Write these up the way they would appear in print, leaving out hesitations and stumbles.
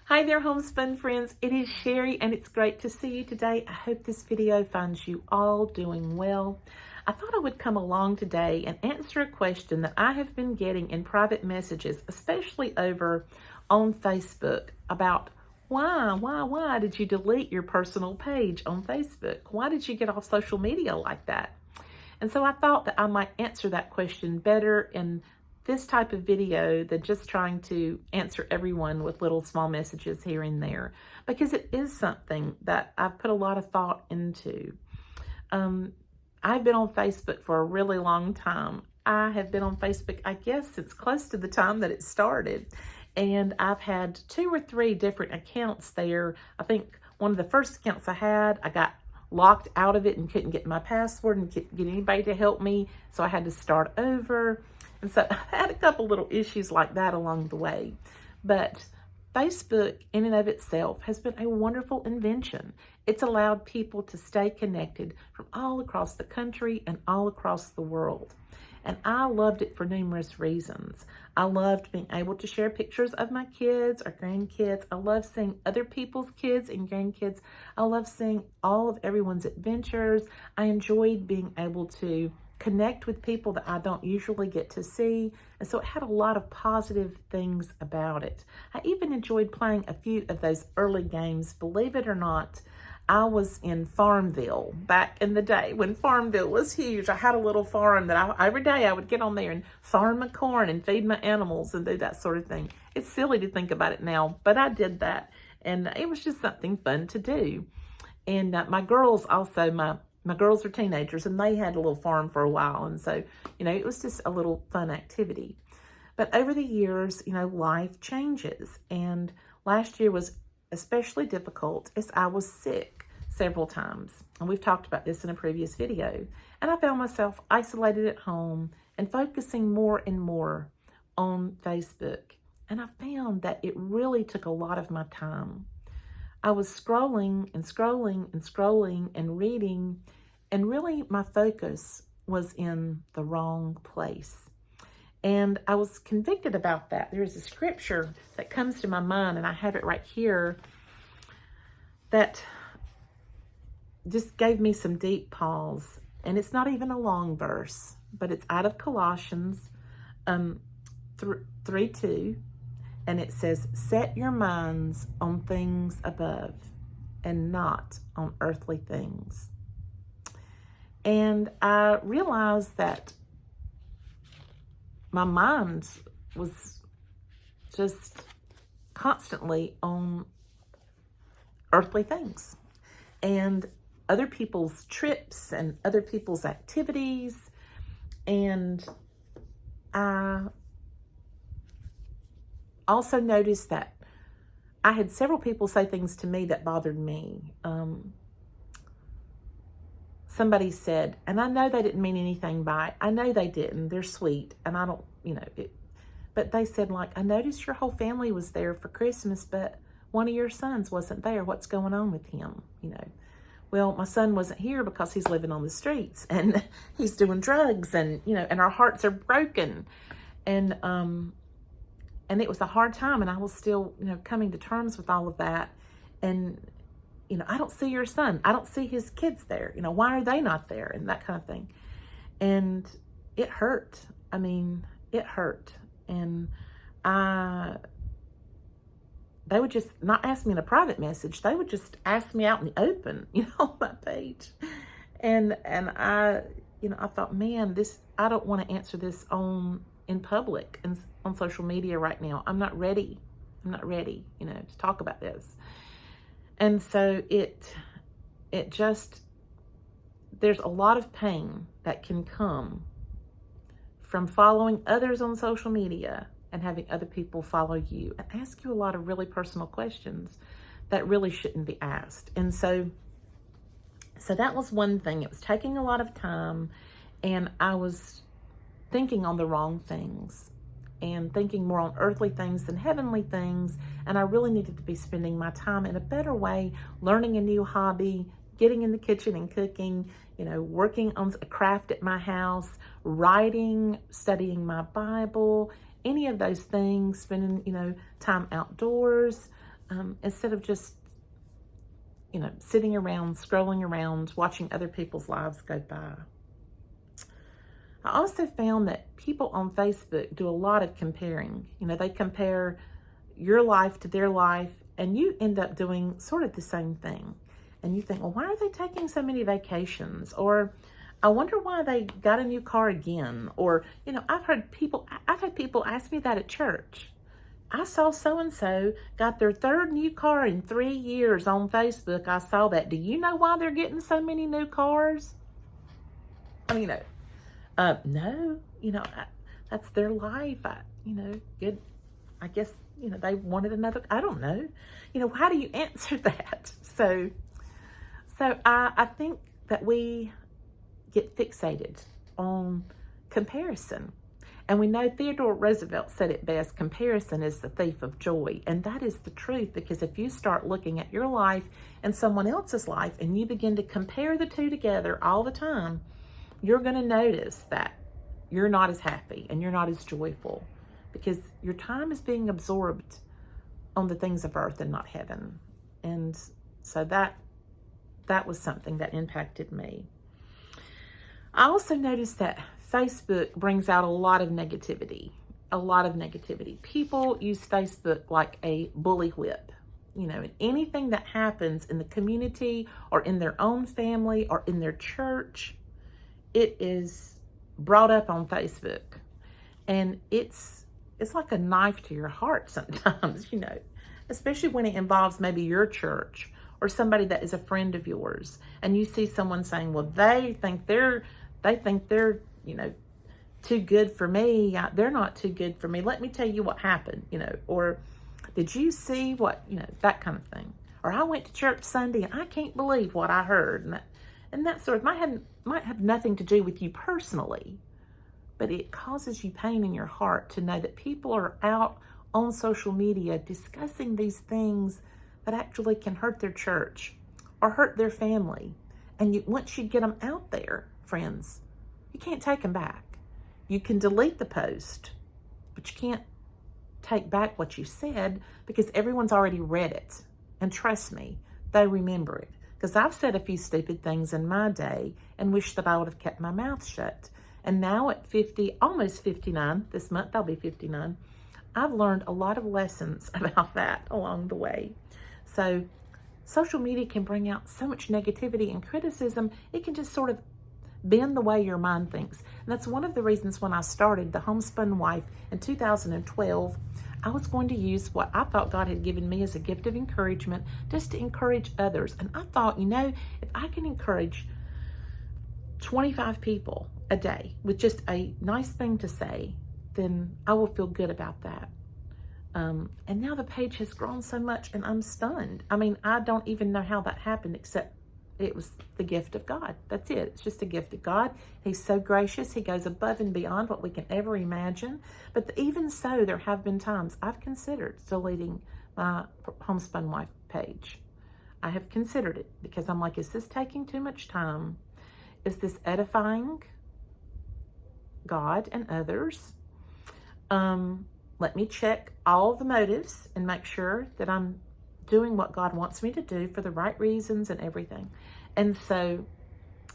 Hi there, homespun friends. It is Sherry, and it's great to see you today. I hope this video finds you all doing well. I thought I would come along today and answer a question that I have been getting in private messages, especially over on Facebook, about why did you delete your personal page on Facebook? Why did you get off social media like that? And so I thought that I might answer that question better in this type of video than just trying to answer everyone with little small messages here and there, because it is something that I've put a lot of thought into. I've been on Facebook for a really long time. I have been on Facebook, I guess, since close to the time that it started. And I've had 2 or 3 different accounts there. I think one of the first accounts I had, I got locked out of it and couldn't get my password and couldn't get anybody to help me. So I had to start over. And so I've had a couple little issues like that along the way. But Facebook in and of itself has been a wonderful invention. It's allowed people to stay connected from all across the country and all across the world. And I loved it for numerous reasons. I loved being able to share pictures of my kids or grandkids. I love seeing other people's kids and grandkids. I love seeing all of everyone's adventures. I enjoyed being able to connect with people that I don't usually get to see. And so it had a lot of positive things about it. I even enjoyed playing a few of those early games. Believe it or not, I was in Farmville back in the day when Farmville was huge. I had a little farm that every day I would get on there and farm my corn and feed my animals and do that sort of thing. It's silly to think about it now, but I did that. And it was just something fun to do. And my girls also, my girls are teenagers, and they had a little farm for a while. And so, it was just a little fun activity. But over the years, life changes. And last year was especially difficult as I was sick several times. And we've talked about this in a previous video. And I found myself isolated at home and focusing more and more on Facebook. And I found that it really took a lot of my time. I was scrolling and scrolling and scrolling and reading, and really my focus was in the wrong place. And I was convicted about that. There's a scripture that comes to my mind, and I have it right here, that just gave me some deep pause. And it's not even a long verse, but it's out of Colossians 3:2. And it says, set your minds on things above and not on earthly things. And I realized that my mind was just constantly on earthly things and other people's trips and other people's activities. And I also noticed that I had several people say things to me that bothered me. Somebody said, and I know they didn't mean anything by it. I know they didn't. They're sweet. And I don't, but they said, like, I noticed your whole family was there for Christmas, but one of your sons wasn't there. What's going on with him? Well, my son wasn't here because he's living on the streets and he's doing drugs, and, and our hearts are broken. And it was a hard time, and I was still, coming to terms with all of that. And, I don't see your son. I don't see his kids there. Why are they not there? And that kind of thing. And it hurt. I mean, it hurt. And they would just not ask me in a private message. They would just ask me out in the open, on my page. And I, I thought, man, I don't want to answer this in public and on social media right now. I'm not ready. To talk about this. And so it just, there's a lot of pain that can come from following others on social media and having other people follow you and ask you a lot of really personal questions that really shouldn't be asked. And so that was one thing. It was taking a lot of time, and I was thinking on the wrong things and thinking more on earthly things than heavenly things. And I really needed to be spending my time in a better way, learning a new hobby, getting in the kitchen and cooking, working on a craft at my house, writing, studying my Bible, any of those things, spending, time outdoors, instead of just, sitting around, scrolling around, watching other people's lives go by. I also found that people on Facebook do a lot of comparing. They compare your life to their life, and you end up doing sort of the same thing. And you think, well, why are they taking so many vacations? Or I wonder why they got a new car again. Or, I've had people ask me that at church. I saw so-and-so got their third new car in 3 years on Facebook. I saw that. Do you know why they're getting so many new cars? No, that's their life. Good. I guess, they wanted another, I don't know. How do you answer that? So I think that we get fixated on comparison. And we know Theodore Roosevelt said it best, comparison is the thief of joy. And that is the truth, because if you start looking at your life and someone else's life and you begin to compare the two together all the time, you're going to notice that you're not as happy and you're not as joyful, because your time is being absorbed on the things of earth and not heaven. And so that was something that impacted me. I also noticed that Facebook brings out a lot of negativity. People use Facebook like a bully whip. And anything that happens in the community or in their own family or in their church, it is brought up on Facebook. And it's like a knife to your heart sometimes, especially when it involves maybe your church or somebody that is a friend of yours. And you see someone saying, well, they think they're too good for me. They're not too good for me. Let me tell you what happened, or did you see what, that kind of thing. Or I went to church Sunday and I can't believe what I heard. And that sort of might have nothing to do with you personally, but it causes you pain in your heart to know that people are out on social media discussing these things that actually can hurt their church or hurt their family. And once you get them out there, friends, you can't take them back. You can delete the post, but you can't take back what you said, because everyone's already read it. And trust me, they remember it. Because I've said a few stupid things in my day and wish that I would have kept my mouth shut. And now at 50, almost 59, this month I'll be 59, I've learned a lot of lessons about that along the way. So social media can bring out so much negativity and criticism. It can just sort of bend the way your mind thinks. And that's one of the reasons when I started The Homespun Wife in 2012, I was going to use what I thought God had given me as a gift of encouragement, just to encourage others. And I thought, if I can encourage 25 people a day with just a nice thing to say, then I will feel good about that. And now the page has grown so much and I'm stunned. I don't even know how that happened, except it was the gift of God. That's it. It's just a gift of God. He's so gracious. He goes above and beyond what we can ever imagine. But even so, there have been times I've considered deleting my Homespun Wife page. I have considered it, because I'm like, is this taking too much time? Is this edifying God and others? Let me check all the motives and make sure that I'm doing what God wants me to do for the right reasons and everything. And so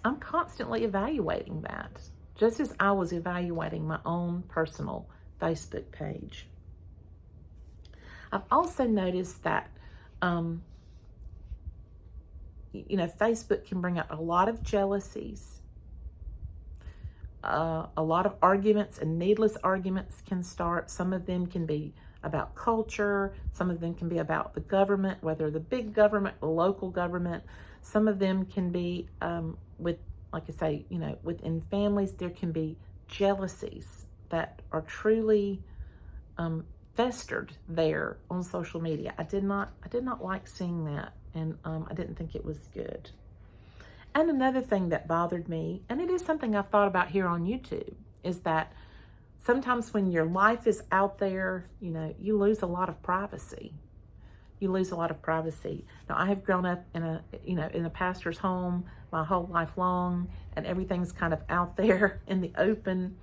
I'm constantly evaluating that, just as I was evaluating my own personal Facebook page. I've also noticed that, Facebook can bring out a lot of jealousies. A lot of arguments and needless arguments can start. Some of them can be about culture. Some of them can be about the government, whether the big government or local government. Some of them can be with, like I say, within families, there can be jealousies that are truly festered there on social media. I did not like seeing that, and I didn't think it was good. And another thing that bothered me, and it is something I've thought about here on YouTube, is that sometimes when your life is out there, you lose a lot of privacy. Now, I have grown up in a pastor's home my whole life long, and everything's kind of out there in the open.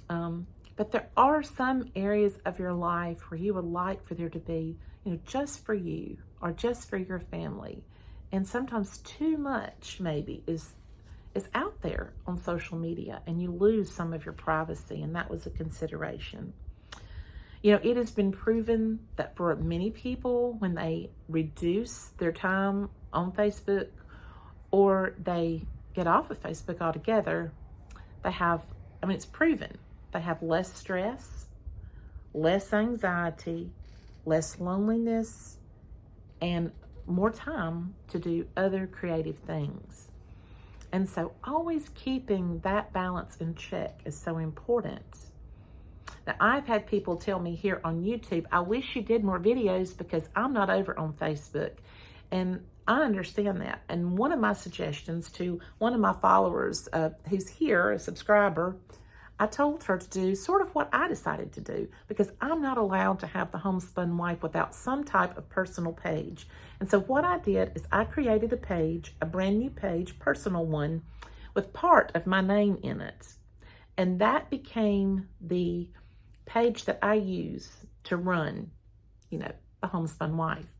But But there are some areas of your life where you would like for there to be, just for you or just for your family. And sometimes too much maybe is out there on social media, and you lose some of your privacy, and that was a consideration. It has been proven that for many people, when they reduce their time on Facebook or they get off of Facebook altogether, they have, it's proven, they have less stress, less anxiety, less loneliness, and more time to do other creative things. And so always keeping that balance in check is so important. Now, I've had people tell me here on YouTube, I wish you did more videos because I'm not over on Facebook. And I understand that. And one of my suggestions to one of my followers who's here, a subscriber, I told her to do sort of what I decided to do, because I'm not allowed to have the Homespun Wife without some type of personal page. And so what I did is I created a page, a brand new page, personal one, with part of my name in it. And that became the page that I use to run, the Homespun Wife.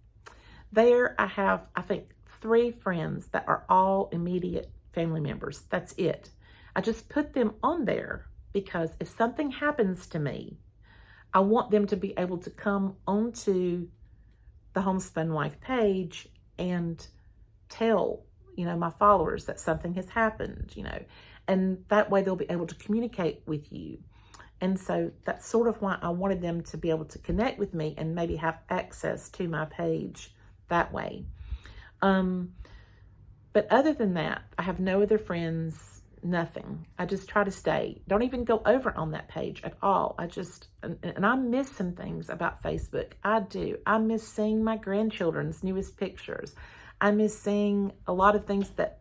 There I have, I think, 3 friends that are all immediate family members. That's it. I just put them on there because if something happens to me, I want them to be able to come onto the Homespun Wife page and tell, my followers that something has happened, and that way they'll be able to communicate with you. And so that's sort of why I wanted them to be able to connect with me and maybe have access to my page that way. But other than that, I have no other friends, nothing. I just try to stay. Don't even go over on that page at all. And I miss some things about Facebook. I do. I miss seeing my grandchildren's newest pictures. I miss seeing a lot of things that,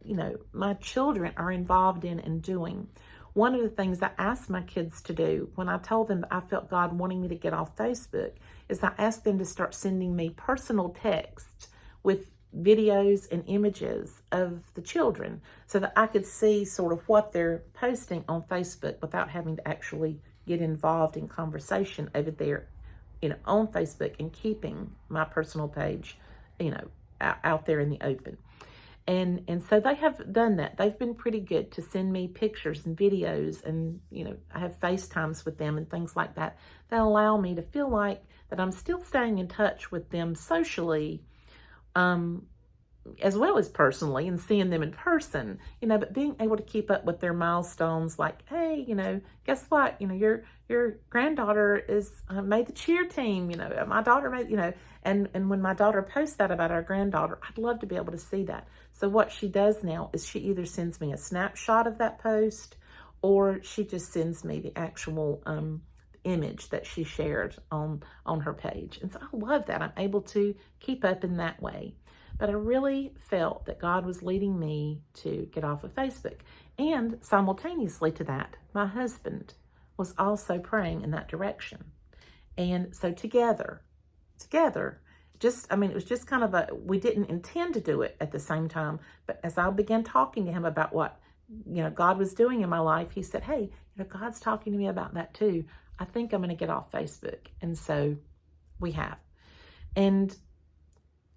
my children are involved in and doing. One of the things I asked my kids to do when I told them that I felt God wanting me to get off Facebook is I asked them to start sending me personal texts with videos and images of the children so that I could see sort of what they're posting on Facebook without having to actually get involved in conversation over there, on Facebook, and keeping my personal page, out there in the open. And so they have done that. They've been pretty good to send me pictures and videos, and, I have FaceTimes with them and things like that that allow me to feel like that I'm still staying in touch with them socially, as well as personally, and seeing them in person, but being able to keep up with their milestones, like, hey, guess what, your granddaughter is made the cheer team, my daughter made, and when my daughter posts that about our granddaughter, I'd love to be able to see that. So what she does now is she either sends me a snapshot of that post, or she just sends me the actual image that she shared on her page. And so I love that. I'm able to keep up in that way. But I really felt that God was leading me to get off of Facebook. And simultaneously to that, my husband was also praying in that direction. And so together, it was just kind of we didn't intend to do it at the same time. But as I began talking to him about what, God was doing in my life, he said, hey, God's talking to me about that too. I think I'm going to get off Facebook. And so we have. And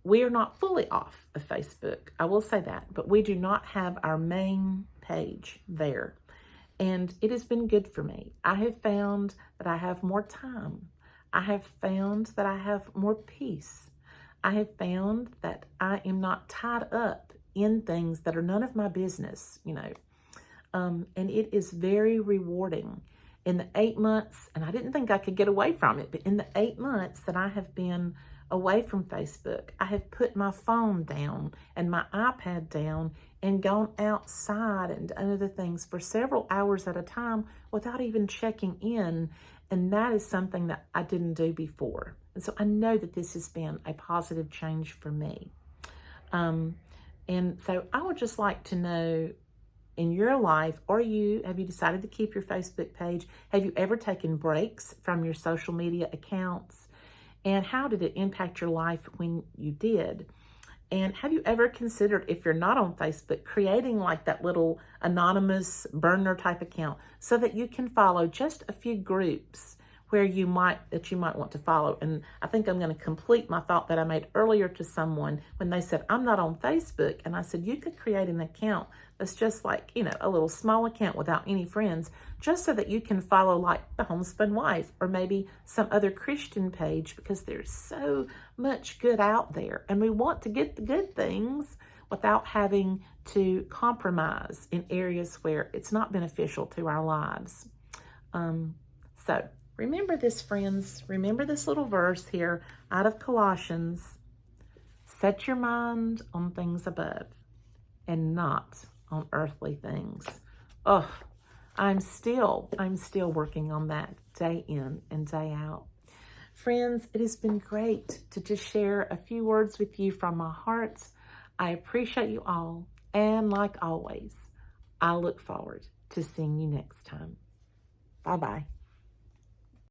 we are not fully off of Facebook, I will say that, but we do not have our main page there. And it has been good for me. I have found that I have more time. I have found that I have more peace. I have found that I am not tied up in things that are none of my business, and it is very rewarding. In the 8 months, and I didn't think I could get away from it, but in the 8 months that I have been away from Facebook, I have put my phone down and my iPad down and gone outside and done other things for several hours at a time without even checking in. And that is something that I didn't do before. And so I know that this has been a positive change for me. And so I would just like to know, in your life, have you decided to keep your Facebook page? Have you ever taken breaks from your social media accounts? And how did it impact your life when you did? And have you ever considered, if you're not on Facebook, creating like that little anonymous burner type account so that you can follow just a few groups that you might want to follow? And I think I'm going to complete my thought that I made earlier to someone when they said, I'm not on Facebook. And I said, you could create an account that's just like, a little small account without any friends, just so that you can follow like the Homespun Wife or maybe some other Christian page, because there's so much good out there. And we want to get the good things without having to compromise in areas where it's not beneficial to our lives. So remember this, friends. Remember this little verse here out of Colossians. Set your mind on things above and not on earthly things. Oh, I'm still working on that day in and day out. Friends, it has been great to just share a few words with you from my heart. I appreciate you all. And like always, I look forward to seeing you next time. Bye-bye.